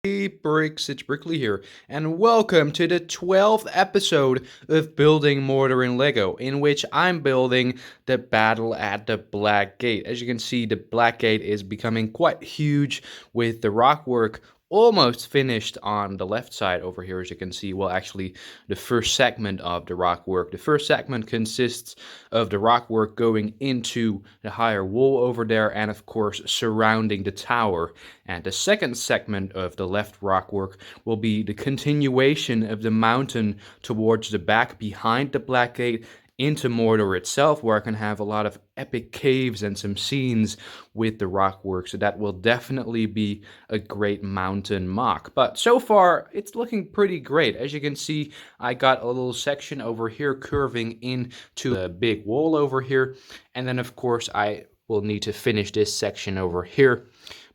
Hey Bricks, it's BrickLi here, and welcome to the 12th episode of Building Mordor in LEGO, in which I'm building the battle at the Black Gate. As you can see, the Black Gate is becoming quite huge with the rockwork almost finished on the left side over here. As you can see, well, actually the first segment of the rockwork. The first segment consists of the rockwork going into the higher wall over there and of course surrounding the tower. And the second segment of the left rockwork will be the continuation of the mountain towards the back behind the Black Gate into Mordor itself, where I can have a lot of epic caves and some scenes with the rockwork. So that will definitely be a great mountain mock. But so far, it's looking pretty great. As you can see, I got a little section over here curving into the big wall over here. And then, of course, I will need to finish this section over here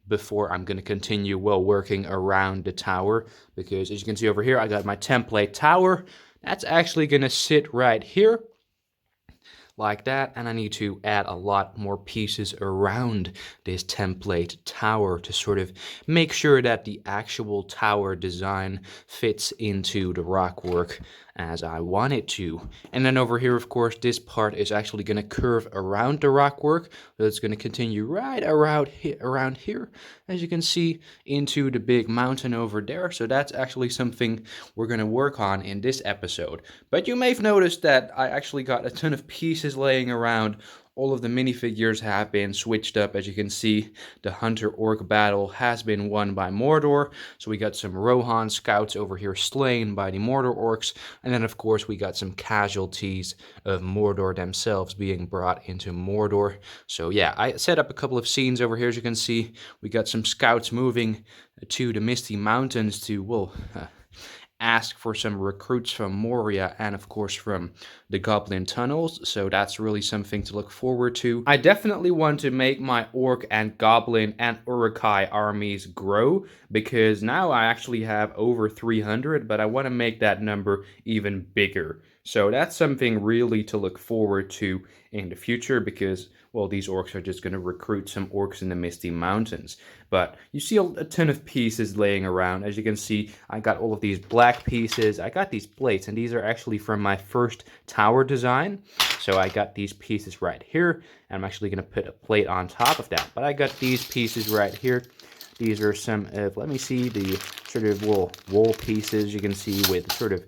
before I'm going to continue working around the tower, because as you can see over here, I got my template tower. That's actually going to sit right here like that, and I need to add a lot more pieces around this template tower to sort of make sure that the actual tower design fits into the rockwork as I want it to. And then over here, of course, this part is actually going to curve around the rockwork, so it's going to continue right around here, as you can see, into the big mountain over there. So that's actually something we're going to work on in this episode. But you may have noticed that I actually got a ton of pieces laying around. All of the minifigures have been switched up. As you can see, the Hunter-Orc battle has been won by Mordor. So we got some Rohan scouts over here slain by the Mordor orcs. And then, of course, we got some casualties of Mordor themselves being brought into Mordor. So yeah, I set up a couple of scenes over here. As you can see, we got some scouts moving to the Misty Mountains to, ask for some recruits from Moria and of course from the Goblin Tunnels, so that's really something to look forward to. I definitely want to make my Orc and Goblin and Uruk-hai armies grow, because now I actually have over 300, but I want to make that number even bigger. So that's something really to look forward to in the future, because, well, these orcs are just going to recruit some orcs in the Misty Mountains. But you see a ton of pieces laying around. As you can see, I got all of these black pieces. I got these plates, and these are actually from my first tower design. So I got these pieces right here, and I'm actually going to put a plate on top of that. But I got these pieces right here. These are some of, let me see, the sort of wall pieces you can see with sort of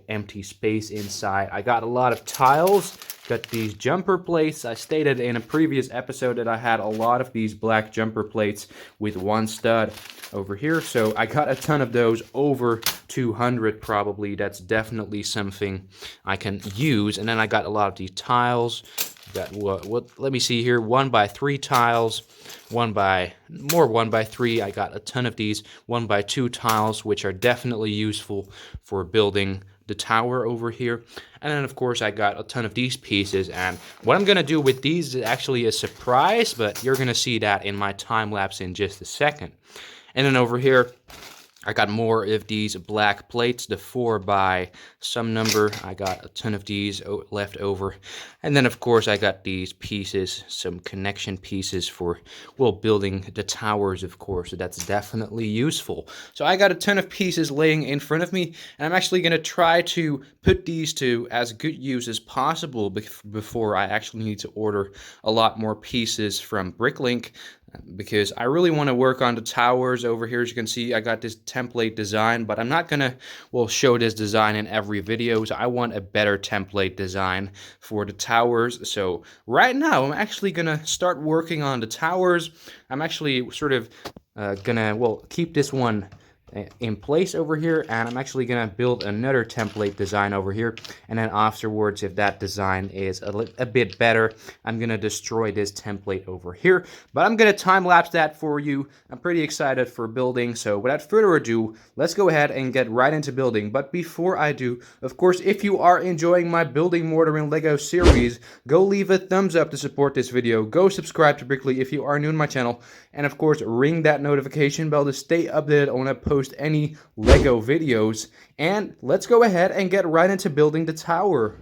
empty space inside. I got a lot of tiles, got these jumper plates. I stated in a previous episode that I had a lot of these black jumper plates with one stud over here. So I got a ton of those, over 200 probably. That's definitely something I can use. And then I got a lot of these tiles. Got let me see here, 1x3 tiles, 1x3. I got a ton of these 1x2 tiles, which are definitely useful for building the tower over here. And then of course I got a ton of these pieces, and what I'm gonna do with these is actually a surprise, but you're gonna see that in my time lapse in just a second. And then over here I got more of these black plates, the 4 by some number. I got a ton of these left over. And then, of course, I got these pieces, some connection pieces for, building the towers, of course. So that's definitely useful. So I got a ton of pieces laying in front of me, and I'm actually going to try to put these to as good use as possible before I actually need to order a lot more pieces from BrickLink, because I really want to work on the towers over here. As you can see, I got this template design, but I'm not gonna show this design in every video. So I want a better template design for the towers. So right now I'm actually gonna start working on the towers. I'm actually sort of gonna keep this one in place over here, and I'm actually gonna build another template design over here, and then afterwards, if that design is a bit better, I'm gonna destroy this template over here. But I'm gonna time lapse that for you. I'm pretty excited for building, so without further ado, let's go ahead and get right into building. But before I do, of course, if you are enjoying my Building Mordor in LEGO series, go leave a thumbs up to support this video, go subscribe to BrickLi if you are new to my channel, and of course ring that notification bell to stay updated when I post any LEGO videos. And let's go ahead and get right into building the tower.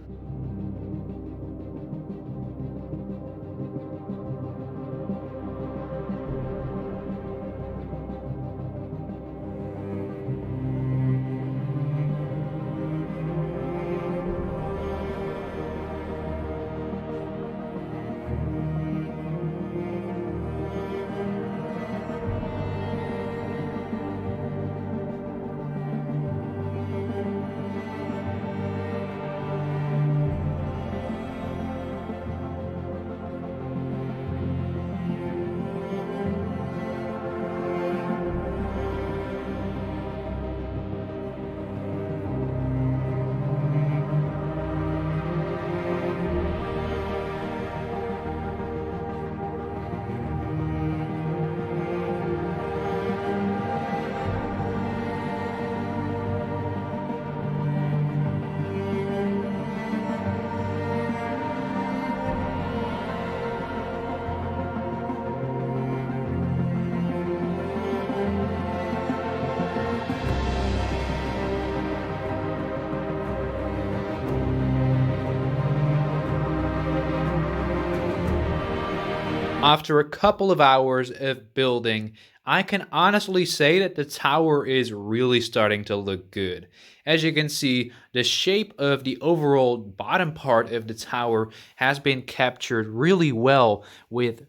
After a couple of hours of building, I can honestly say that the tower is really starting to look good. As you can see, the shape of the overall bottom part of the tower has been captured really well with,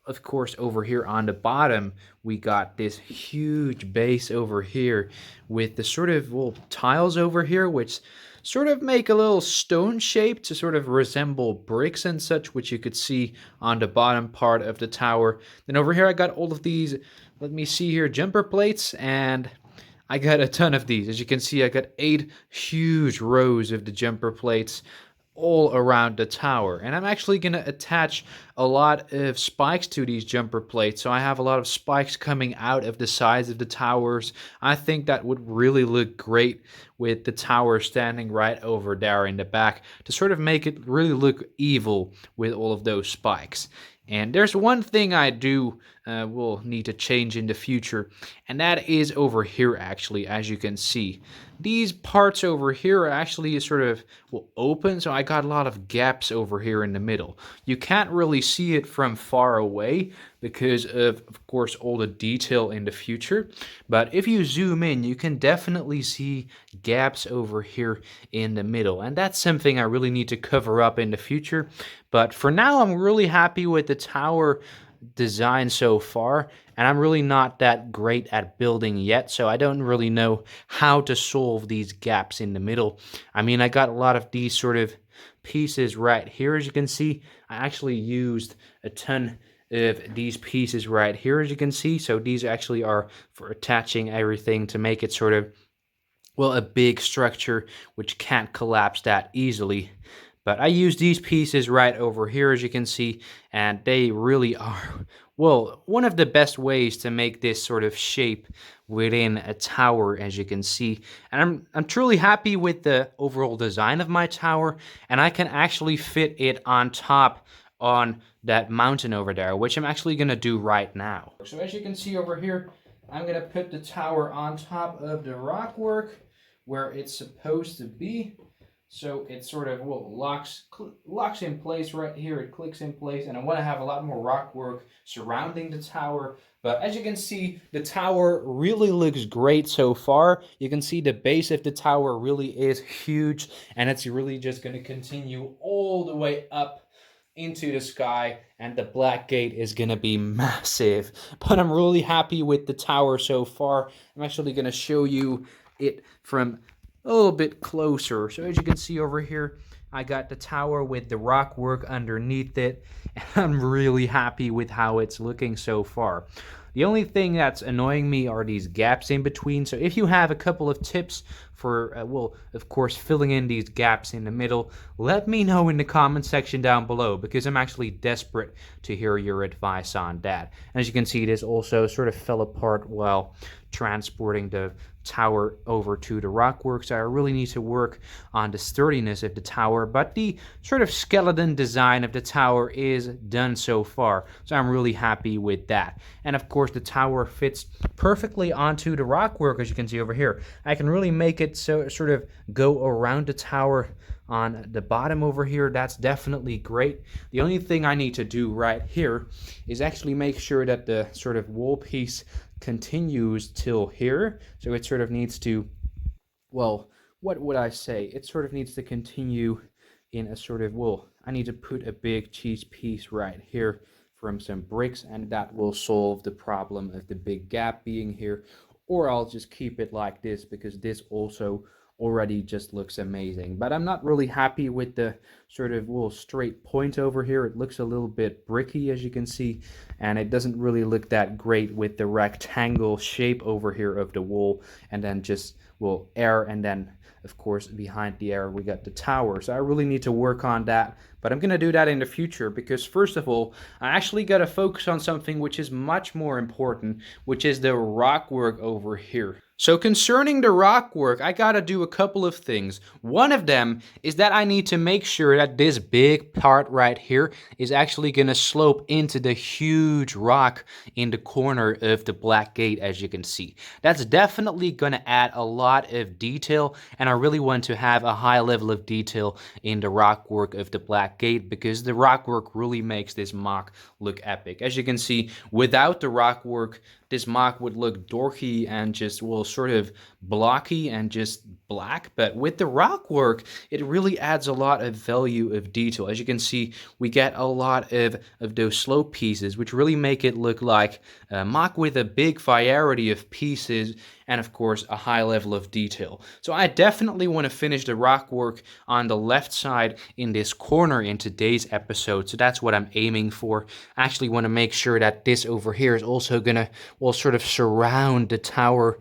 of course, over here on the bottom, we got this huge base over here with the sort of little tiles over here, which sort of make a little stone shape to sort of resemble bricks and such, which you could see on the bottom part of the tower. Then over here, I got all of these, let me see here, jumper plates, and I got a ton of these. As you can see, I got 8 huge rows of the jumper plates all around the tower. And I'm actually going to attach a lot of spikes to these jumper plates. So I have a lot of spikes coming out of the sides of the towers. I think that would really look great with the tower standing right over there in the back to sort of make it really look evil with all of those spikes. And there's one thing I do will need to change in the future, and that is over here actually, as you can see. These parts over here are actually sort of open, so I got a lot of gaps over here in the middle. You can't really see it from far away because of course, all the detail in the future. But if you zoom in, you can definitely see gaps over here in the middle. And that's something I really need to cover up in the future. But for now, I'm really happy with the tower design so far, and I'm really not that great at building yet, so I don't really know how to solve these gaps in the middle. I mean, I got a lot of these sort of pieces right here, as you can see. I actually used a ton of these pieces right here, as you can see. So these actually are for attaching everything to make it sort of, well, a big structure which can't collapse that easily. But I use these pieces right over here, as you can see, and they really are, well, one of the best ways to make this sort of shape within a tower, as you can see. And I'm truly happy with the overall design of my tower, and I can actually fit it on top on that mountain over there, which I'm actually going to do right now. So as you can see over here, I'm going to put the tower on top of the rockwork where it's supposed to be. So it sort of locks in place right here. It clicks in place, and I want to have a lot more rock work surrounding the tower. But as you can see, the tower really looks great so far. You can see the base of the tower really is huge, and it's really just going to continue all the way up into the sky, and the black gate is going to be massive. But I'm really happy with the tower so far. I'm actually going to show you it from a little bit closer. So as you can see over here, I got the tower with the rock work underneath it, and I'm really happy with how it's looking so far. The only thing that's annoying me are these gaps in between. So if you have a couple of tips for, well, of course, filling in these gaps in the middle, let me know in the comment section down below, because I'm actually desperate to hear your advice on that. And as you can see, this also sort of fell apart while transporting the tower over to the rockwork, so I really need to work on the sturdiness of the tower, but the sort of skeleton design of the tower is done so far, so I'm really happy with that. And of course, the tower fits perfectly onto the rockwork, as you can see over here. I can really make it so sort of go around the tower on the bottom over here. That's definitely great. The only thing I need to do right here is actually make sure that the sort of wall piece continues till here. So it sort of needs to, well, what would I say? It sort of needs to continue in a sort of, well, I need to put a big cheese piece right here from some bricks, and that will solve the problem of the big gap being here. Or I'll just keep it like this, because this also already just looks amazing. But I'm not really happy with the sort of little straight point over here. It looks a little bit bricky, as you can see, and it doesn't really look that great with the rectangle shape over here of the wall, and then just, well, air, and then of course behind the air we got the tower. So I really need to work on that, but I'm gonna do that in the future, because first of all, I actually gotta focus on something which is much more important, which is the rock work over here. So concerning the rock work, I gotta do a couple of things. One of them is that I need to make sure that this big part right here is actually gonna slope into the huge rock in the corner of the black gate, as you can see. That's definitely gonna add a lot of detail, and I really want to have a high level of detail in the rock work of the black gate, because the rock work really makes this MOC look epic. As you can see, without the rock work, this MOC would look dorky and just, well, sort of blocky and just black. But with the rock work, it really adds a lot of value of detail. As you can see, we get a lot of those slope pieces, which really make it look like a MOC with a big variety of pieces and, of course, a high level of detail. So I definitely want to finish the rock work on the left side in this corner in today's episode. So that's what I'm aiming for. I actually want to make sure that this over here is also going to, well, sort of surround the tower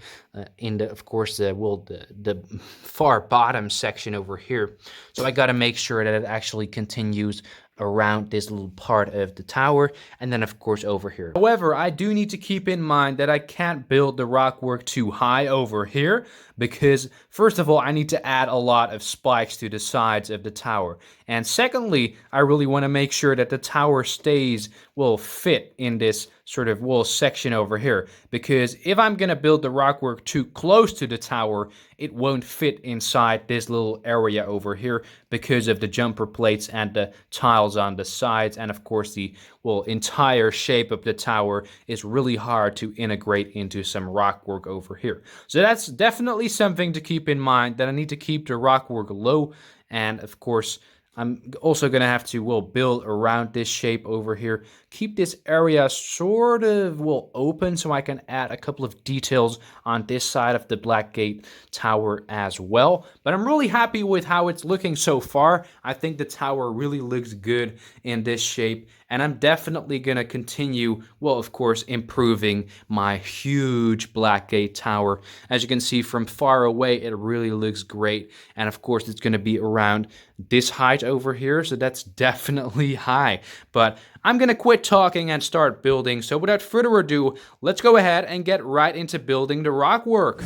in the, of course, the far bottom section over here. So I got to make sure that it actually continues around this little part of the tower, and then of course over here. However, I do need to keep in mind that I can't build the rock work too high over here, because first of all, I need to add a lot of spikes to the sides of the tower. And secondly, I really want to make sure that the tower stays, will fit in this sort of, well, section over here. Because if I'm going to build the rock work too close to the tower, it won't fit inside this little area over here because of the jumper plates and the tiles on the sides. And of course, the, well, entire shape of the tower is really hard to integrate into some rock work over here. So that's definitely something to keep in mind, that I need to keep the rock work low. And of course, I'm also going to have to, well, build around this shape over here. Keep this area sort of, well, open so I can add a couple of details on this side of the black gate tower as well. But I'm really happy with how it's looking so far. I think the tower really looks good in this shape. And I'm definitely going to continue, well, of course, improving my huge black gate tower. As you can see from far away, it really looks great. And of course, it's going to be around this height over here. So that's definitely high. But I'm going to quit talking and start building. So without further ado, let's go ahead and get right into building the rock work.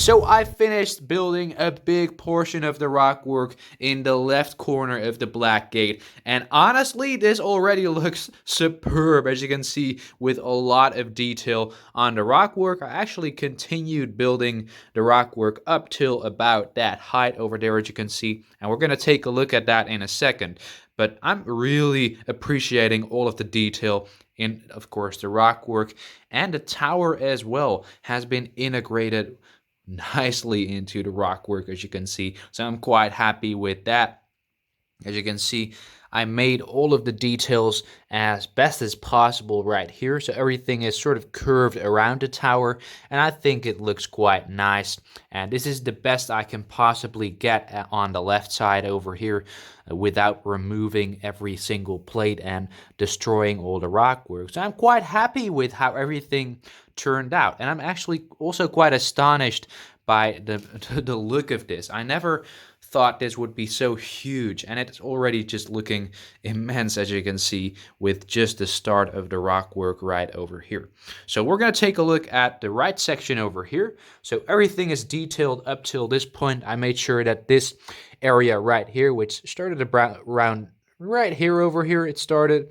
So I finished building a big portion of the rockwork in the left corner of the black gate, and honestly this already looks superb, as you can see, with a lot of detail on the rockwork. I actually continued building the rockwork up till about that height over there, as you can see, and we're going to take a look at that in a second. But I'm really appreciating all of the detail in, of course, the rockwork, and the tower as well has been integrated nicely into the rockwork, as you can see. So I'm quite happy with that. As you can see, I made all of the details as best as possible right here, so everything is sort of curved around the tower, and I think it looks quite nice. And this is the best I can possibly get on the left side over here without removing every single plate and destroying all the rockwork. So I'm quite happy with how everything turned out, and I'm actually also quite astonished by the look of this. I never thought this would be so huge, and it's already just looking immense, as you can see, with just the start of the rockwork right over here. So we're going to take a look at the right section over here. So everything is detailed up till this point. I made sure that this area right here, which started around right here over here, it started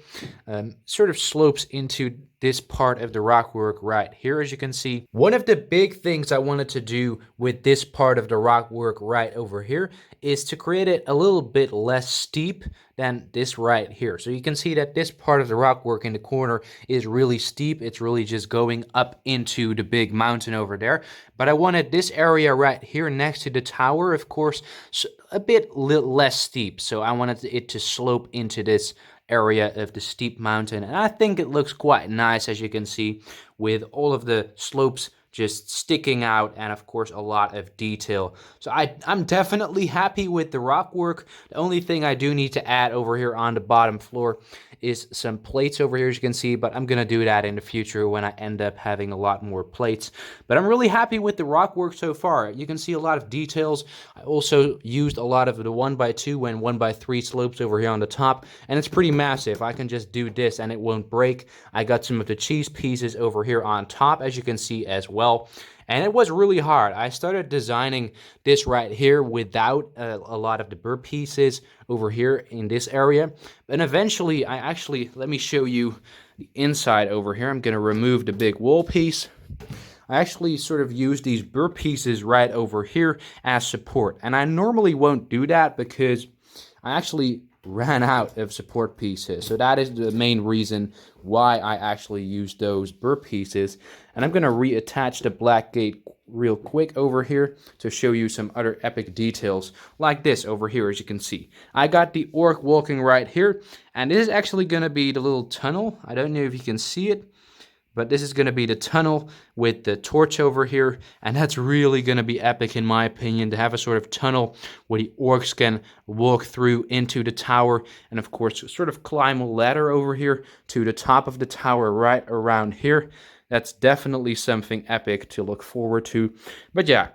sort of slopes into this part of the rockwork right here, as you can see. One of the big things I wanted to do with this part of the rockwork right over here is to create it a little bit less steep than this right here. So you can see that this part of the rockwork in the corner is really steep. It's really just going up into the big mountain over there. But I wanted this area right here next to the tower, of course, a bit less steep. So I wanted it to slope into this area of the steep mountain, and I think it looks quite nice, as you can see, with all of the slopes just sticking out, and of course a lot of detail. So I'm definitely happy with the rockwork. The only thing I do need to add over here on the bottom floor is some plates over here, as you can see, but I'm gonna do that in the future when I end up having a lot more plates. But I'm really happy with the rockwork so far. You can see a lot of details. I also used a lot of the 1x2 and 1x3 slopes over here on the top, and it's pretty massive. I can just do this and it won't break. I got some of the cheese pieces over here on top, as you can see as well. And it was really hard. I started designing this right here without a lot of the burr pieces over here in this area. And eventually, let me show you the inside over here. I'm going to remove the big wall piece. I actually sort of use these burr pieces right over here as support. And I normally won't do that because I actually ran out of support pieces. So that is the main reason why I actually use those burr pieces. And I'm going to reattach the black gate real quick over here to show you some other epic details like this over here, as you can see. I got the orc walking right here, and this is actually going to be the little tunnel. I don't know if you can see it, but this is going to be the tunnel with the torch over here, and that's really going to be epic in my opinion, to have a sort of tunnel where the orcs can walk through into the tower, and of course sort of climb a ladder over here to the top of the tower right around here. That's definitely something epic to look forward to. But yeah,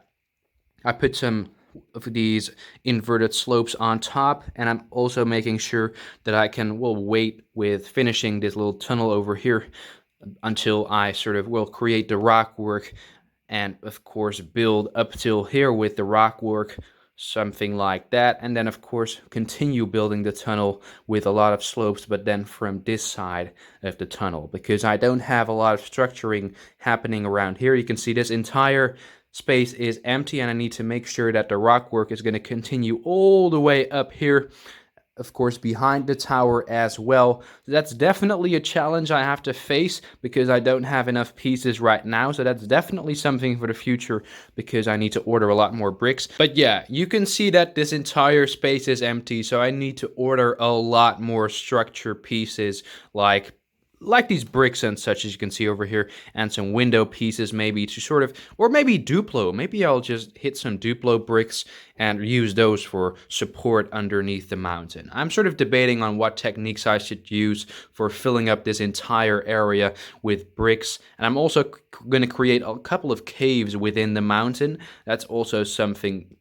I put some of these inverted slopes on top, and I'm also making sure that I can wait with finishing this little tunnel over here until I sort of will create the rock work, and of course build up till here with the rock work, something like that, and then of course continue building the tunnel with a lot of slopes, but then from this side of the tunnel, because I don't have a lot of structuring happening around here. You can see this entire space is empty, and I need to make sure that the rock work is going to continue all the way up here, of course behind the tower as well. So that's definitely a challenge I have to face because I don't have enough pieces right now. So that's definitely something for the future because I need to order a lot more bricks. But yeah, you can see that this entire space is empty, so I need to order a lot more structure pieces like these bricks and such, as you can see over here, and some window pieces maybe to sort of, or maybe Duplo. Maybe I'll just hit some Duplo bricks and use those for support underneath the mountain. I'm sort of debating on what techniques I should use for filling up this entire area with bricks. And I'm also going to create a couple of caves within the mountain. That's also something,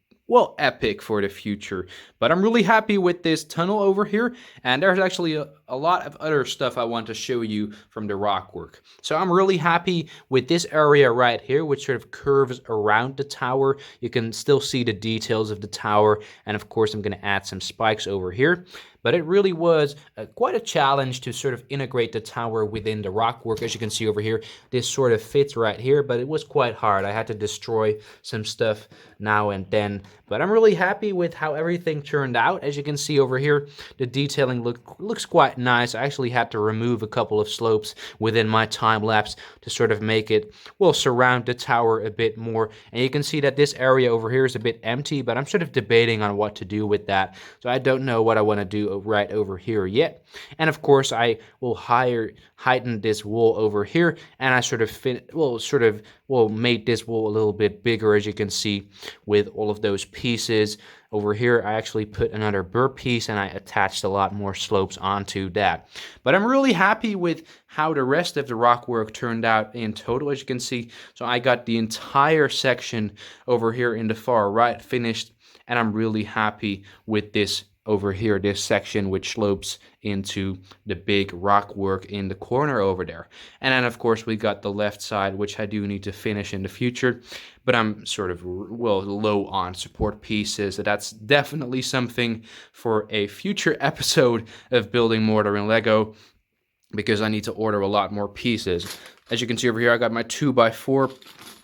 epic for the future. But I'm really happy with this tunnel over here, and there's actually a lot of other stuff I want to show you from the rock work. So I'm really happy with this area right here, which sort of curves around the tower. You can still see the details of the tower, and of course I'm going to add some spikes over here. But it really was quite a challenge to sort of integrate the tower within the rock work. As you can see over here, this sort of fits right here, but it was quite hard. I had to destroy some stuff now and then. But I'm really happy with how everything turned out. As you can see over here, the detailing looks quite nice. I actually had to remove a couple of slopes within my time lapse to sort of make it, well, surround the tower a bit more. And you can see that this area over here is a bit empty, but I'm sort of debating on what to do with that. So I don't know what I want to do right over here yet. And of course I will heighten this wall over here, and I sort of made this wall a little bit bigger, as you can see, with all of those pieces. Over here I actually put another burr piece and I attached a lot more slopes onto that. But I'm really happy with how the rest of the rock work turned out in total, as you can see. So I got the entire section over here in the far right finished, and I'm really happy with this over here, this section which slopes into the big rock work in the corner over there. And then of course we got the left side, which I do need to finish in the future, but I'm sort of, well, low on support pieces. So that's definitely something for a future episode of building Mordor in Lego, because I need to order a lot more pieces. As you can see over here, I got my 2x4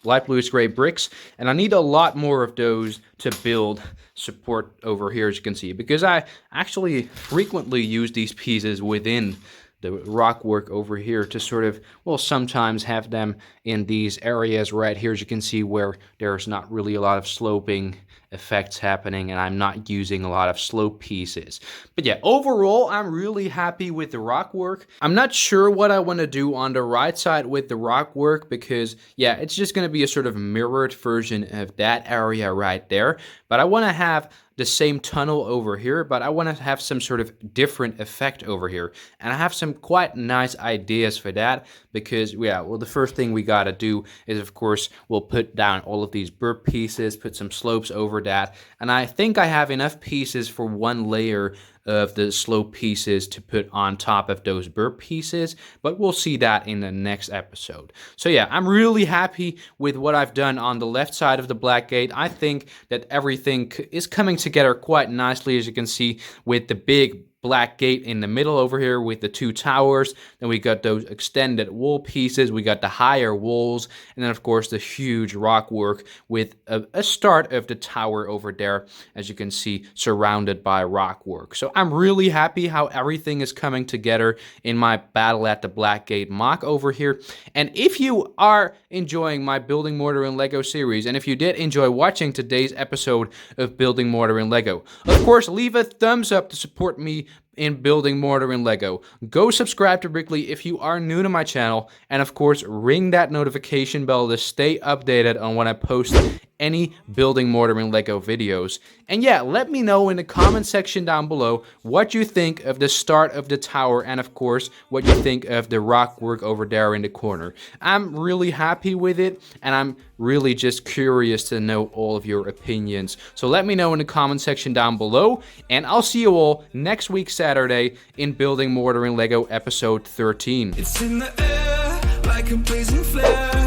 light bluish gray bricks, and I need a lot more of those to build support over here, as you can see, because I actually frequently use these pieces within the rock work over here to sort of, well, sometimes have them in these areas right here, as you can see, where there's not really a lot of sloping effects happening and I'm not using a lot of slope pieces. But yeah, overall I'm really happy with the rock work. I'm not sure what I want to do on the right side with the rock work, because yeah, it's just going to be a sort of mirrored version of that area right there. But I want to have the same tunnel over here, but I want to have some sort of different effect over here. And I have some quite nice ideas for that, because yeah, well, the first thing we got to do is, of course, we'll put down all of these burr pieces, put some slopes over that. And I think I have enough pieces for one layer of the slope pieces to put on top of those burr pieces, but we'll see that in the next episode. So yeah, I'm really happy with what I've done on the left side of the black gate. I think that everything is coming together quite nicely, as you can see, with the big black gate in the middle over here with the two towers. Then we got those extended wall pieces, we got the higher walls, and then of course the huge rock work with a start of the tower over there, as you can see, surrounded by rock work. So I'm really happy how everything is coming together in my Battle at the Black Gate mock over here. And if you are enjoying my Building Mordor in Lego series, and if you did enjoy watching today's episode of Building Mordor in Lego, of course leave a thumbs up to support me in building Mordor in Lego. Go subscribe to BrickLi if you are new to my channel, and of course ring that notification bell to stay updated on when I post any building Mordor in Lego videos. And yeah, let me know in the comment section down below what you think of the start of the tower, and of course what you think of the rock work over there in the corner. I'm really happy with it, and I'm really just curious to know all of your opinions. So let me know in the comment section down below, and I'll see you all next week Saturday in Building Mordor in Lego episode 13. It's in the air like a blazing flare.